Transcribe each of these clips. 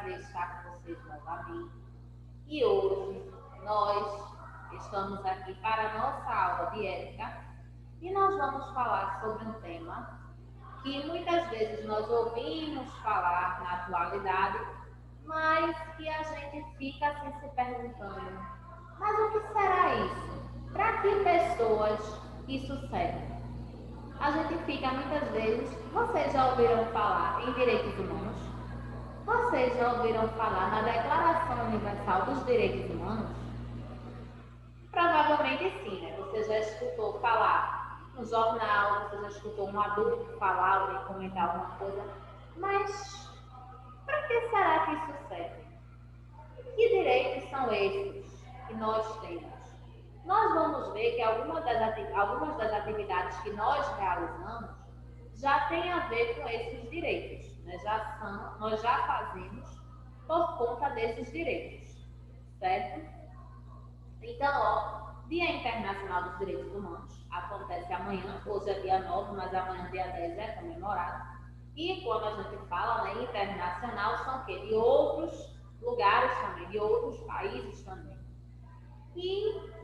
prazer estar com vocês novamente. E hoje nós estamos aqui para a nossa aula de ética e nós vamos falar sobre um tema que muitas vezes nós ouvimos falar na atualidade, mas que a gente fica assim se perguntando: mas o que será isso? Para que pessoas isso serve? A gente fica muitas vezes. Vocês já ouviram falar em direitos humanos? Vocês já ouviram falar na Declaração Universal dos Direitos Humanos? Provavelmente sim, né? Você já escutou falar no jornal, você já escutou um adulto falar, alguém comentar alguma coisa. Mas para que será que isso serve? Que direitos são esses que nós temos? Nós vamos ver que algumas das atividades que nós realizamos já tem a ver com esses direitos, né? Nós já fazemos por conta desses direitos, certo? Então, ó, Dia Internacional dos Direitos Humanos acontece amanhã, hoje é dia 9, mas amanhã, dia 10, é comemorado. E quando a gente fala, né, internacional, são o quê? De outros lugares também, de outros países também. E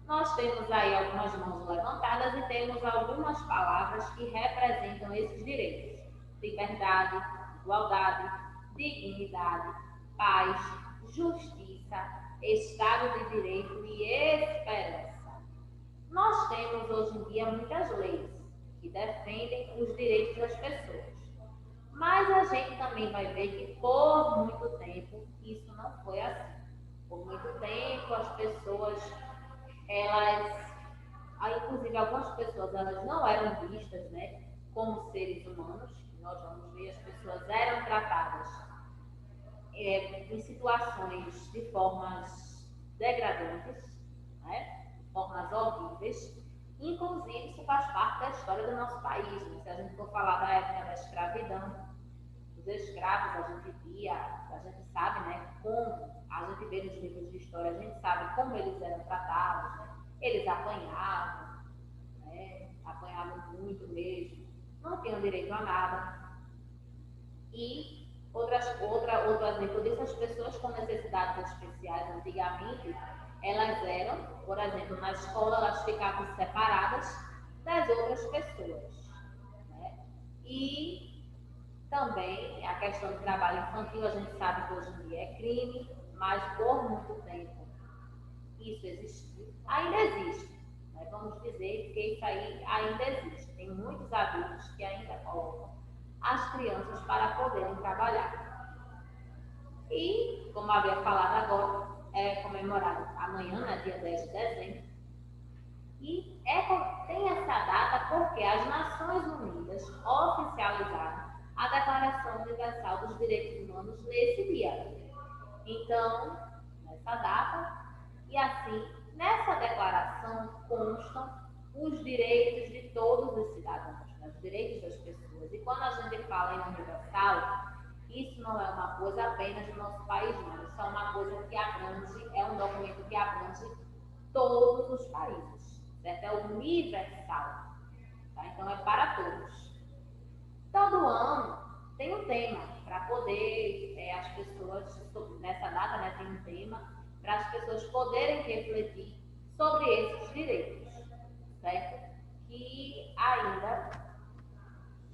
nós temos aí algumas mãos levantadas e temos algumas palavras que representam esses direitos: liberdade, igualdade, dignidade, paz, justiça, Estado de Direito e esperança. Nós temos hoje em dia muitas leis que defendem os direitos das pessoas, mas a gente também vai ver que por muito tempo isso não foi assim. Por muito tempo as pessoas, elas, inclusive algumas pessoas, elas não eram vistas, né, como seres humanos. Nós vamos ver, as pessoas eram tratadas em situações de formas degradantes, né, formas horríveis. Inclusive, isso faz parte da história do nosso país. Né? Se a gente for falar da época da escravidão, os escravos, a gente via, a gente sabe, né, como, a gente vê nos livros de história, a gente sabe como eles eram tratados, né? Eles apanhavam, né? Apanhavam muito mesmo, não tinham direito a nada. E outro exemplo disso, as pessoas com necessidades especiais, antigamente, elas eram, por exemplo, na escola, elas ficavam separadas das outras pessoas. Né? E também a questão do trabalho infantil, a gente sabe que hoje em dia é crime, mas por muito tempo isso existiu, ainda existe. Né? Vamos dizer que isso aí ainda existe. Tem muitos adultos que ainda colocam as crianças para poderem trabalhar. E, como havia falado agora, é comemorado amanhã, né, dia 10 de dezembro. E tem essa data porque as Nações Unidas oficializaram a Declaração Universal dos Direitos Humanos nesse dia. Então, nessa data, e assim, nessa declaração constam os direitos de todos os cidadãos, né, os direitos das pessoas. E quando a gente fala em universal, isso não é uma coisa apenas do nosso país, não. Isso é uma coisa que abrange, é um documento que abrange todos os países, certo? É universal, tá? Então é para todos. Todo ano tem um tema para poder as pessoas, nessa data, né, tem um tema para as pessoas poderem refletir sobre esses direitos, certo? Que ainda,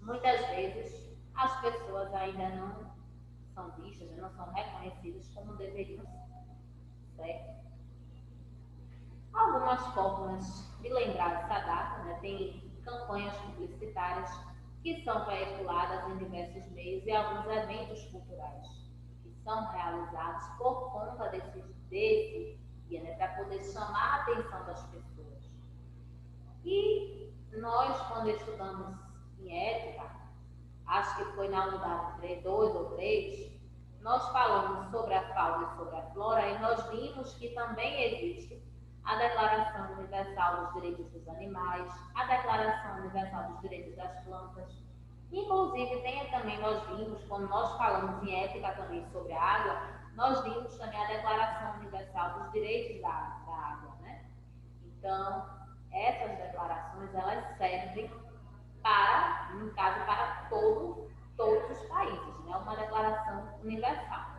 muitas vezes, as pessoas ainda não são vistas, não são reconhecidas como deveriam ser, certo? Algumas formas de lembrar essa data, né? Tem campanhas publicitárias que são veiculadas em diversos meios e alguns eventos culturais que são realizados por conta desse dia, né? Para poder chamar a atenção das pessoas. E nós, quando estudamos em ética, acho que foi na unidade 2 ou 3, nós falamos sobre a fauna e sobre a flora e nós vimos que também existe a Declaração Universal dos Direitos dos Animais, a Declaração Universal dos Direitos das Plantas. Inclusive, nós vimos, quando nós falamos em ética também sobre a água, nós vimos também a Declaração Universal dos Direitos da Água. Né? Então, essas declarações, elas servem para, no caso, para todos os países, né? Uma declaração universal.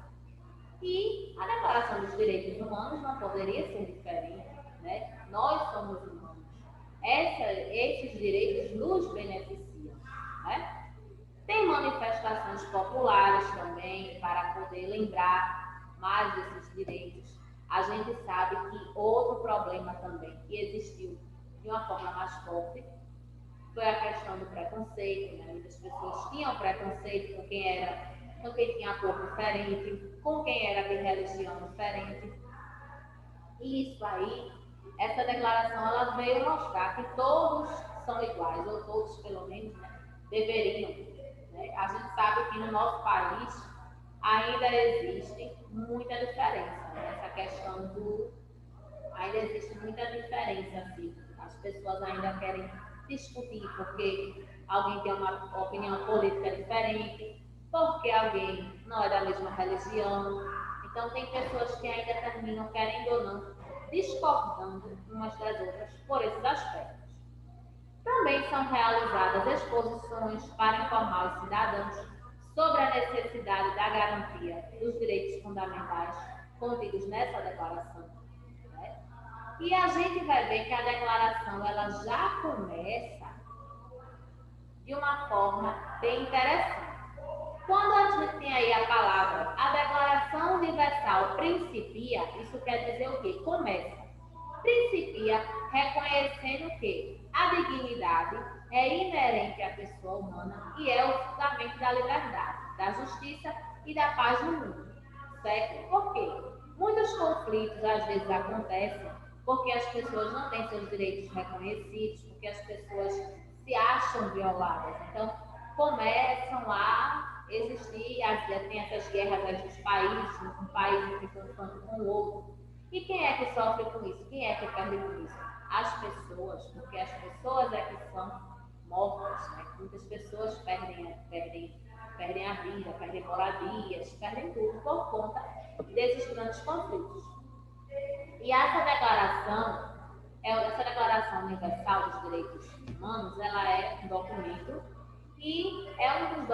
E a Declaração dos Direitos Humanos não poderia ser diferente, né? Nós somos humanos. Esses direitos nos beneficiam, né? Tem manifestações populares também para poder lembrar mais desses direitos. A gente sabe que outro problema também que existiu de uma forma mais forte foi a questão do preconceito, né? Muitas pessoas tinham preconceito com quem tinha cor diferente, com quem era de religião diferente. E isso aí, essa declaração, ela veio mostrar que todos são iguais, ou todos, pelo menos, né, deveriam. Né? A gente sabe que no nosso país ainda existe muita diferença, né? Essa questão do... Ainda existe muita diferença, assim. As pessoas ainda querem discutir porque alguém tem uma opinião política diferente, porque alguém não é da mesma religião. Então, tem pessoas que ainda terminam, querendo ou não, discordando umas das outras por esses aspectos. Também são realizadas exposições para informar os cidadãos sobre a necessidade da garantia dos direitos fundamentais contidos nessa declaração. Né? E a gente vai ver que a declaração ela já começa de uma forma bem interessante. Quando a gente tem aí a palavra, a Declaração Universal principia, isso quer dizer o quê? Começa. Principia reconhecendo que a dignidade é inerente à pessoa humana e é o fundamento da liberdade, da justiça e da paz no mundo. Certo? Por quê? Muitos conflitos às vezes acontecem porque as pessoas não têm seus direitos reconhecidos, porque as pessoas se acham violadas. Então, começam a existir, tem essas guerras entre os países, um país se confronta com o outro. E quem é que sofre com isso? Quem é que perde com isso? As pessoas, porque as pessoas é que são mortas, né? Muitas pessoas perdem a vida, perdem moradias, perdem tudo por conta desses grandes conflitos. E essa Declaração Universal dos Direitos Humanos, ela é um documento e é um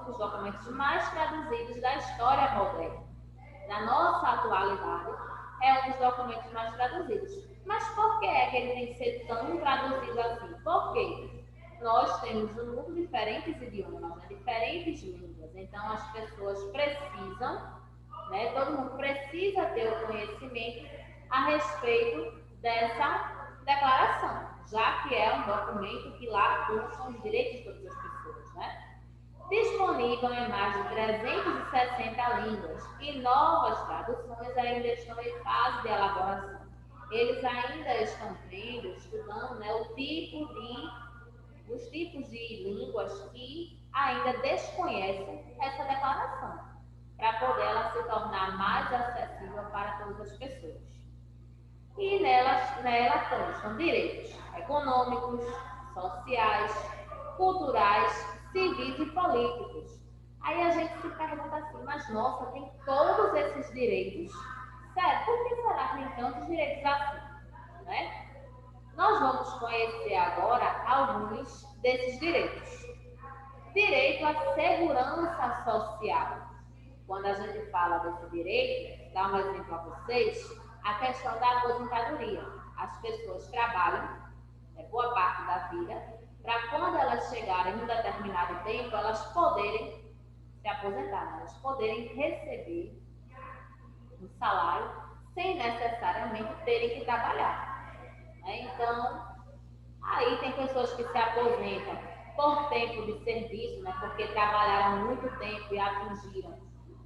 dos documentos mais traduzidos da história moderna. Na nossa atualidade, é um dos documentos mais traduzidos. Mas por que é que ele tem que ser tão traduzido assim? Porque nós temos no mundo diferentes idiomas, né? Diferentes línguas. Então, as pessoas precisam, né? Todo mundo precisa ter o conhecimento a respeito dessa declaração, já que é um documento que lá constam os direitos de todas as pessoas, né? Disponível em mais de 360 línguas e novas traduções ainda estão em fase de elaboração. Eles ainda estão estudando, né, os tipos de línguas que ainda desconhecem essa declaração, para poder ela se tornar mais acessível para todas as pessoas. E nela constam direitos econômicos, sociais, culturais, civis e políticos. Aí a gente se pergunta assim, mas nossa, tem todos esses direitos? Sério, por que será que tem tantos direitos assim? Né? Nós vamos conhecer agora alguns desses direitos. Direito à segurança social. Quando a gente fala desse direito, dá um exemplo a vocês, a questão da aposentadoria. As pessoas trabalham, boa parte da vida, para quando elas chegarem em um determinado tempo, elas poderem se aposentar, elas poderem receber um salário sem necessariamente terem que trabalhar. Né? Então, aí tem pessoas que se aposentam por tempo de serviço, né? Porque trabalharam muito tempo e atingiram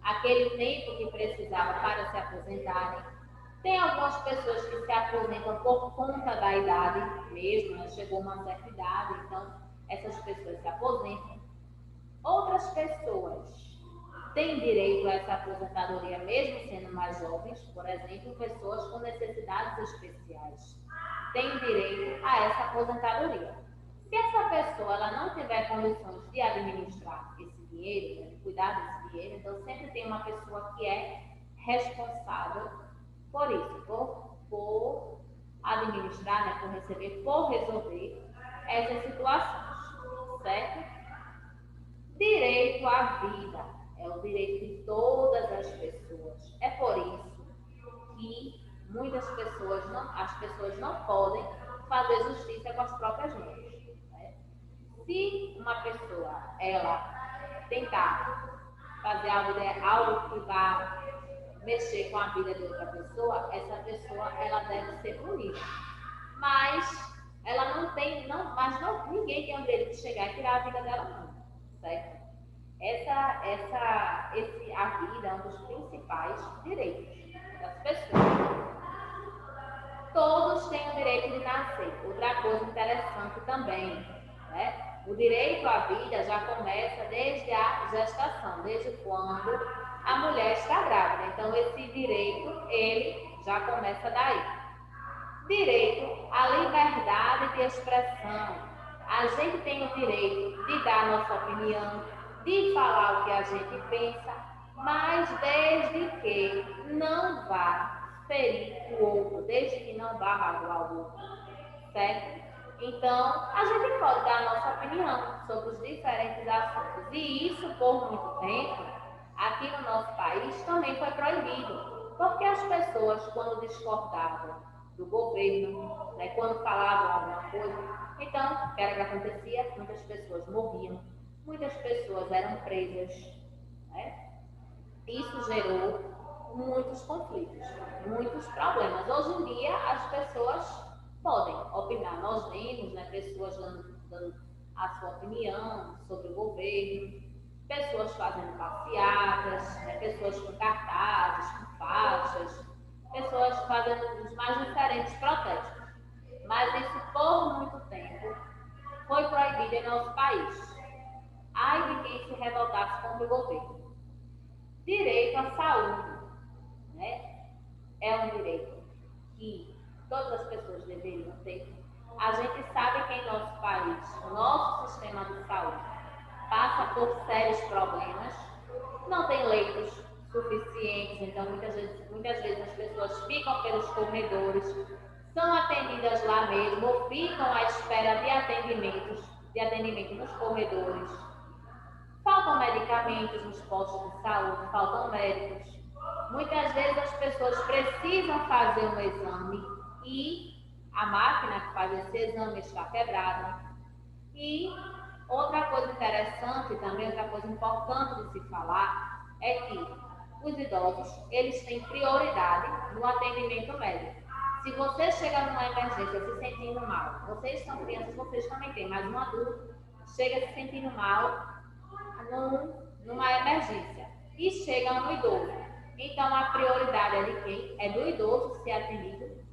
aquele tempo que precisava para se aposentarem. Tem algumas pessoas que se aposentam por conta da idade mesmo, né? Chegou uma certa idade, então essas pessoas se aposentam. Outras pessoas têm direito a essa aposentadoria mesmo sendo mais jovens, por exemplo, pessoas com necessidades especiais têm direito a essa aposentadoria. Se essa pessoa ela não tiver condições de administrar esse dinheiro, né, de cuidar desse dinheiro, então sempre tem uma pessoa que é responsável por isso, por administrar, né, por receber, por resolver essas situações, certo? Direito à vida é o direito de todas as pessoas por isso que muitas pessoas as pessoas não podem fazer justiça com as próprias mãos. Né? Se uma pessoa ela tentar fazer algo que vá mexer com a vida de outra pessoa, essa pessoa ela deve ser punida. Mas ela não tem, ninguém tem o direito de chegar e tirar a vida dela não, certo? A vida é um dos principais direitos das pessoas. Todos têm o direito de nascer. Outra coisa interessante também, né? O direito à vida já começa desde a gestação, desde quando a mulher está grávida. Então, esse direito, ele já começa daí. Direito à liberdade de expressão. A gente tem o direito de dar a nossa opinião, de falar o que a gente pensa, mas desde que não vá ferir o outro, desde que não vá magoar o outro, certo? Então, a gente pode dar a nossa opinião sobre os diferentes assuntos. E isso, por muito tempo, aqui no nosso país, também foi proibido. Porque as pessoas, quando discordavam do governo, né, quando falavam alguma coisa, então, o que era que acontecia? Muitas pessoas morriam, muitas pessoas eram presas, né? Isso gerou muitos conflitos, muitos problemas. Hoje em dia, as pessoas podem opinar. Nós vemos, né, pessoas dando a sua opinião sobre o governo, pessoas fazendo passeatas, né, pessoas com cartazes, com faixas, pessoas fazendo os mais diferentes protestos. Mas isso, por muito tempo, foi proibido em nosso país. Ai de quem se revoltasse contra o governo. Direito à saúde, né? É um direito que todas as pessoas deveriam ter. A gente sabe que em nosso país, o nosso sistema de saúde passa por sérios problemas, não tem leitos suficientes, então muitas vezes as pessoas ficam pelos corredores, são atendidas lá mesmo ou ficam à espera de atendimento nos corredores. Faltam medicamentos nos postos de saúde, faltam médicos. Muitas vezes as pessoas precisam fazer um exame e a máquina que faz esse exame está quebrada. E outra coisa interessante também, outra coisa importante de se falar é que os idosos, eles têm prioridade no atendimento médico. Se você chega numa emergência se sentindo mal, vocês são crianças, vocês também têm, mas um adulto chega se sentindo mal numa emergência e chega no idoso. Então a prioridade é de quem? É do idoso ser atendido,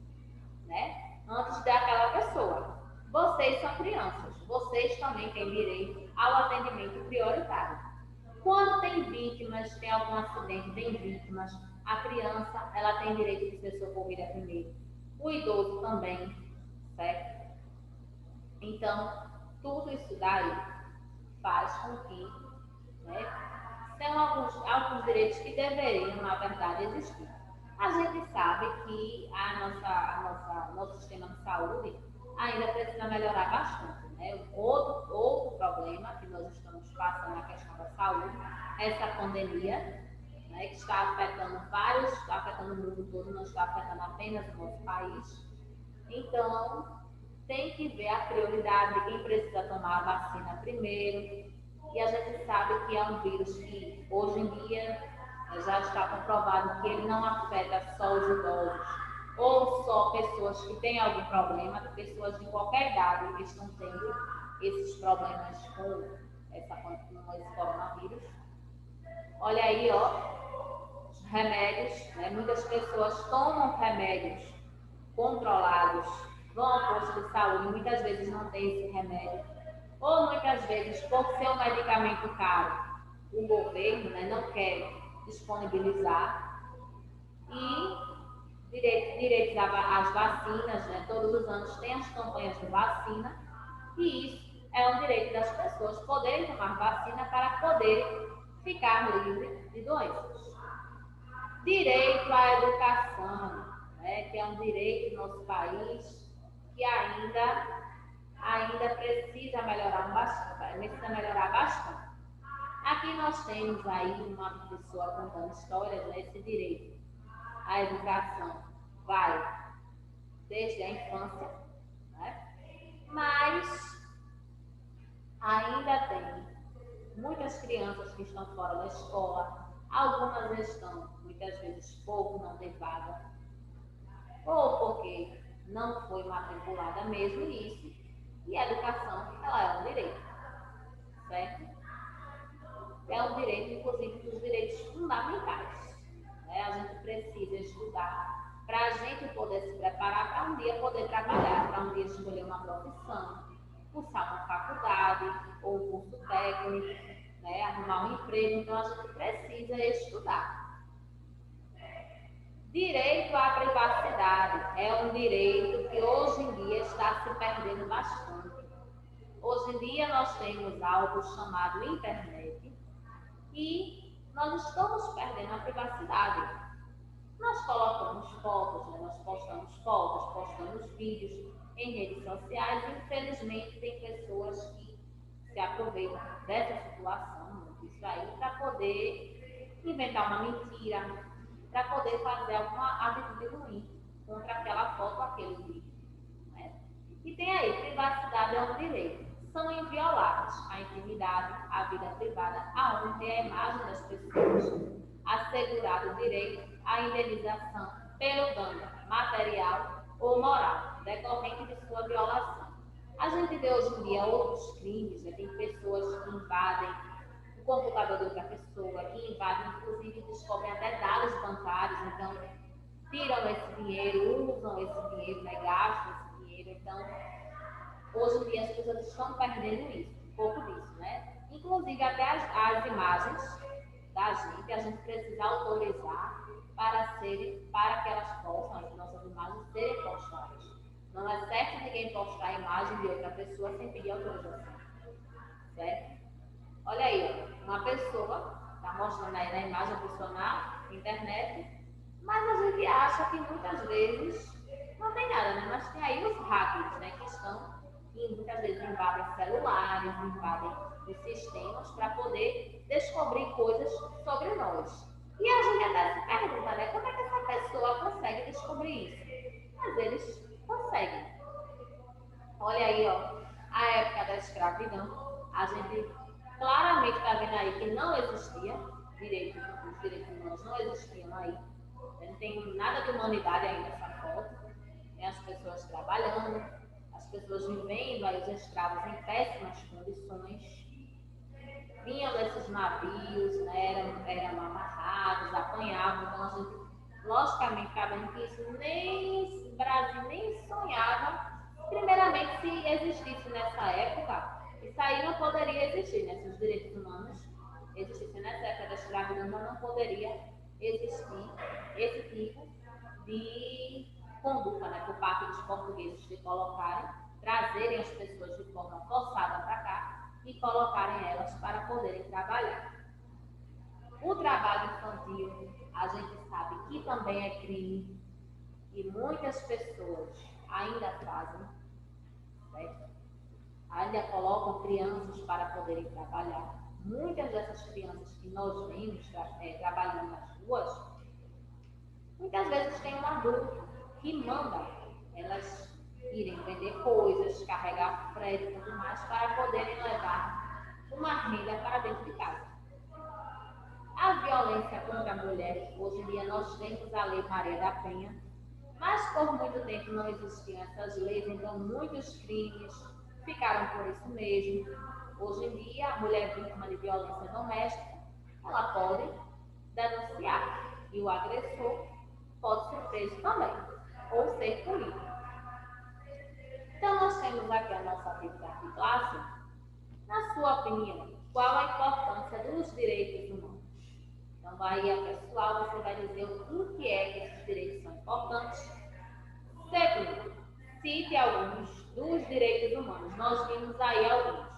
né? Antes daquela pessoa. Vocês são crianças, vocês também têm direito ao atendimento prioritário. Quando tem vítimas, tem algum acidente, tem vítimas, a criança ela tem direito de ser socorrida primeiro. O idoso também, certo? Então, tudo isso daí faz com que, né, são alguns direitos que deveriam, na verdade, existir. A gente sabe que nosso sistema de saúde ainda precisa melhorar bastante. Né? Outro problema que nós estamos passando na questão da saúde é essa pandemia, né, que está afetando o mundo todo, não está afetando apenas o nosso país. Então, tem que ver a prioridade de quem precisa tomar a vacina primeiro. E a gente sabe que é um vírus que, hoje em dia, já está comprovado que ele não afeta só os idosos, ou só pessoas que têm algum problema, pessoas de qualquer idade que estão tendo esses problemas com esse coronavírus. Olha aí, ó, os remédios, né? Muitas pessoas tomam remédios controlados, vão ao posto de saúde, muitas vezes não tem esse remédio, ou muitas vezes, por ser um medicamento caro, o governo, né, não quer disponibilizar. E direitos às vacinas, né, todos os anos tem as campanhas de vacina, e isso é um direito das pessoas poderem tomar vacina para poderem ficar livres de doenças. Direito à educação, né, que é um direito do nosso país que ainda precisa melhorar bastante. Aqui nós temos aí uma pessoa contando histórias, né, esse direito a educação vai desde a infância, né? Mas ainda tem muitas crianças que estão fora da escola, algumas estão, muitas vezes, por não ter vaga, ou porque não foi matriculada mesmo nisso, e a educação, ela é um direito, certo? É um direito, inclusive, dos direitos fundamentais, né? A gente precisa estudar para a gente poder se preparar para um dia poder trabalhar, para um dia escolher uma profissão, cursar uma faculdade ou um curso técnico, né? Arrumar um emprego. Então, a gente precisa estudar. Direito à privacidade é um direito que hoje em dia está se perdendo bastante. Hoje em dia nós temos algo chamado internet e nós estamos perdendo a privacidade. Nós colocamos fotos, né? Nós postamos fotos, postamos vídeos em redes sociais e infelizmente tem pessoas que se aproveitam dessa situação, disso aí, para poder inventar uma mentira, para poder fazer alguma atitude ruim contra aquela foto, aquele vídeo, né? E tem aí, privacidade é um direito. São invioláveis a intimidade, a vida privada, aonde tem a imagem das pessoas, assegurado o direito à indenização pelo dano material ou moral decorrente de sua violação. A gente vê hoje em dia outros crimes, né? Tem pessoas que invadem o computador de outra pessoa, que invadem, inclusive descobrem até dados bancários, então tiram esse dinheiro, usam esse dinheiro, né? Gastam esse dinheiro. Então, hoje em dia as pessoas estão perdendo isso, um pouco disso, né? Inclusive até as imagens da gente, a gente precisa autorizar para que elas possam, as nossas imagens, serem postadas. Não é certo ninguém postar a imagem de outra pessoa sem pedir autorização, certo? Olha aí, uma pessoa está mostrando aí na imagem a pessoa na internet, mas a gente acha que muitas vezes não tem nada, né? Mas tem aí os hackers, né, que estão, e muitas vezes invadem celulares, invadem os sistemas para poder descobrir coisas sobre nós. E a gente até se pergunta, né, como é que essa pessoa consegue descobrir isso? Mas eles conseguem. Olha aí, ó, a época da escravidão, a gente claramente está vendo aí que não existia os direitos humanos não existiam aí. Não tem nada de humanidade aí nessa foto. Tem as pessoas trabalhando, as pessoas vivendo aí, os escravos em péssimas condições. Vinham desses navios, né, eram amarrados, apanhavam. Então, a gente, logicamente, está vendo que isso nem o Brasil nem sonhava. Primeiramente, se existisse nessa época, isso aí não poderia existir, né? Se os direitos humanos existissem nessa época da escravidão, não poderia existir esse tipo de conduta, né, por parte dos portugueses de colocarem, trazerem as pessoas de forma forçada para cá e colocarem elas para poderem trabalhar. O trabalho infantil, a gente sabe que também é crime e muitas pessoas ainda fazem, certo? Ainda colocam crianças para poderem trabalhar. Muitas dessas crianças que nós vemos trabalhando nas ruas, muitas vezes tem um adulto que manda elas irem vender coisas, carregar frete e tudo mais para poderem levar uma renda para dentro de casa. A violência contra a mulher, hoje em dia nós temos a Lei Maria da Penha, mas por muito tempo não existiam essas leis, então muitos crimes ficaram por isso mesmo. Hoje em dia, a mulher vítima de violência doméstica, ela pode denunciar e o agressor pode ser preso também, ou ser punido. Então, nós temos aqui a nossa atividade de classe. Na sua opinião, qual a importância dos direitos humanos? Então, aí a pessoal, você vai dizer o que é que esses direitos são importantes. Segundo, cite alguns dos direitos humanos. Nós vimos aí alguns,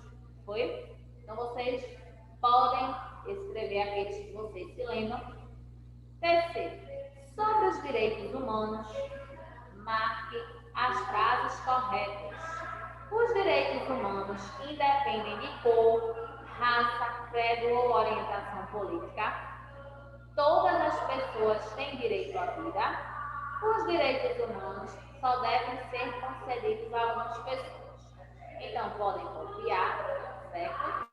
foi? Então, vocês podem escrever aqueles que vocês se lembram. Terceiro, sobre os direitos humanos, marque as frases corretas. Os direitos humanos independem de cor, raça, credo ou orientação política. Todas as pessoas têm direito à vida. Os direitos humanos só devem ser concedidos a algumas pessoas. Então, podem copiar, certo?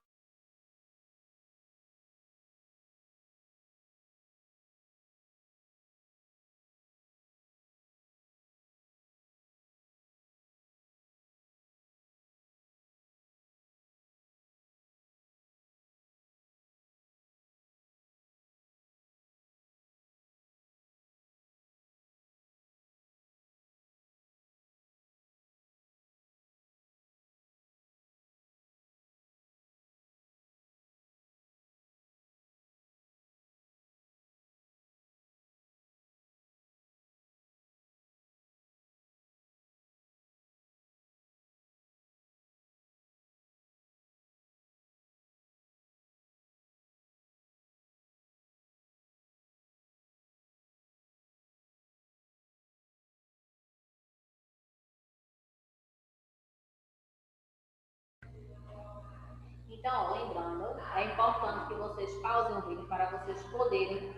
Então, lembrando, é importante que vocês pausem o vídeo para vocês poderem,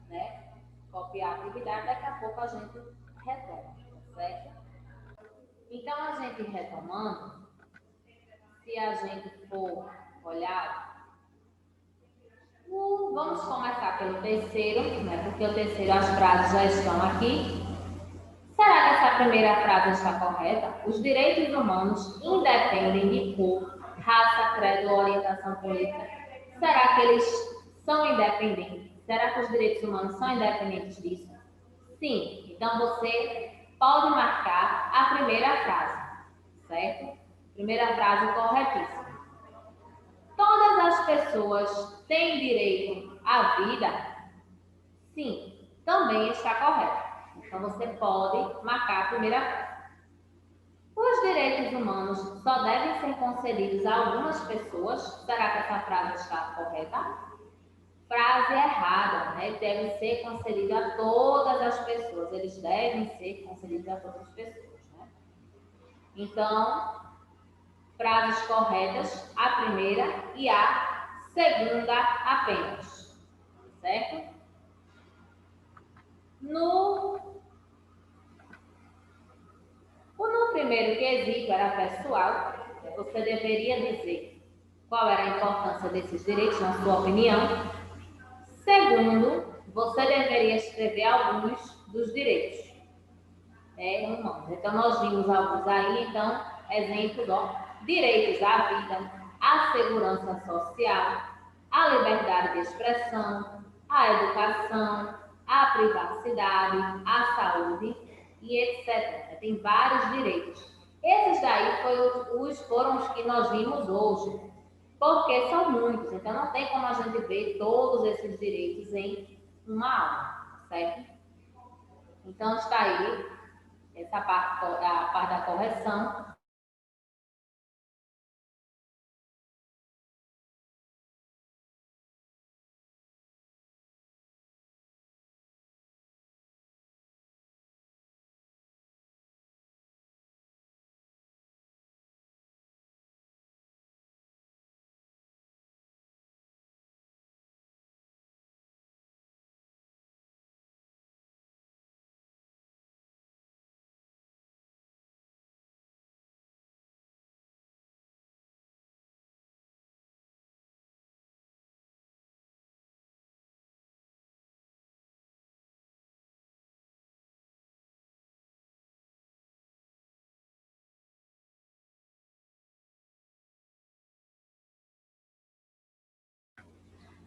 né, copiar a atividade. Daqui a pouco a gente retoma, certo? Então, a gente retomando, se a gente for olhar, vamos começar pelo terceiro, né, porque o terceiro as frases já estão aqui. Será que essa primeira frase está correta? Os direitos humanos independem de cor, raça, credo ou orientação política. Será que eles são independentes? Será que os direitos humanos são independentes disso? Sim. Então você pode marcar a primeira frase, certo? Primeira frase corretíssima. Todas as pessoas têm direito à vida? Sim, também está correto. Então você pode marcar a primeira frase. Os direitos humanos só devem ser concedidos a algumas pessoas. Será que essa frase está correta? Frase errada, né? Deve ser concedido a todas as pessoas. Eles devem ser concedidos a todas as pessoas, né? Então, frases corretas, a primeira e a segunda apenas, certo? No primeiro quesito era pessoal, você deveria dizer qual era a importância desses direitos, na sua opinião. Segundo, você deveria escrever alguns dos direitos humanos. Então, nós vimos alguns aí, então, exemplos, direitos à vida, à segurança social, à liberdade de expressão, à educação, à privacidade, à saúde e etc. Tem vários direitos. Esses daí foram os que nós vimos hoje, porque são muitos, então não tem como a gente ver todos esses direitos em uma aula, certo? Então está aí essa parte, a parte da correção.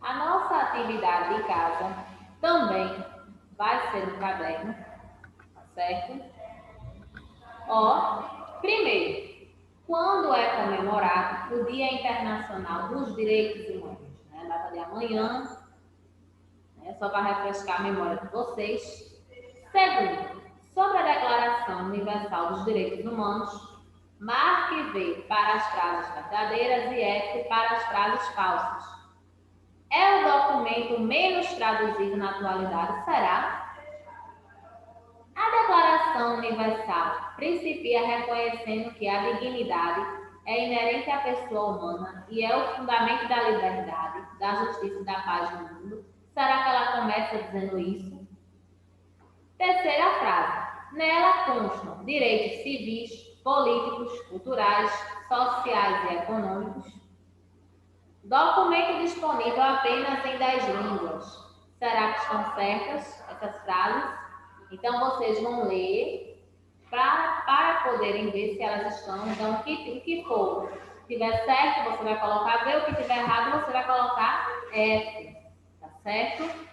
A nossa atividade de casa também vai ser no caderno, tá certo? Ó, primeiro, quando é comemorado o Dia Internacional dos Direitos Humanos, né? Data de amanhã, né? Só para refrescar a memória de vocês. Segundo, sobre a Declaração Universal dos Direitos Humanos, marque V para as frases verdadeiras e F para as frases falsas. É o documento menos traduzido na atualidade? Será? A Declaração Universal principia reconhecendo que a dignidade é inerente à pessoa humana e é o fundamento da liberdade, da justiça e da paz no mundo. Será que ela começa dizendo isso? Terceira frase. Nela constam direitos civis, políticos, culturais, sociais e econômicos. Documento disponível apenas em 10 línguas. Será que estão certas essas frases? Então, vocês vão ler para poderem ver se elas estão. Então, o que for, se tiver certo, você vai colocar B, o que tiver errado, você vai colocar F. Tá certo?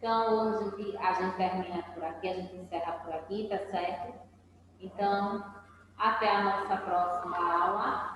Então, hoje a gente termina por aqui, a gente encerra por aqui, tá certo? Então, até a nossa próxima aula.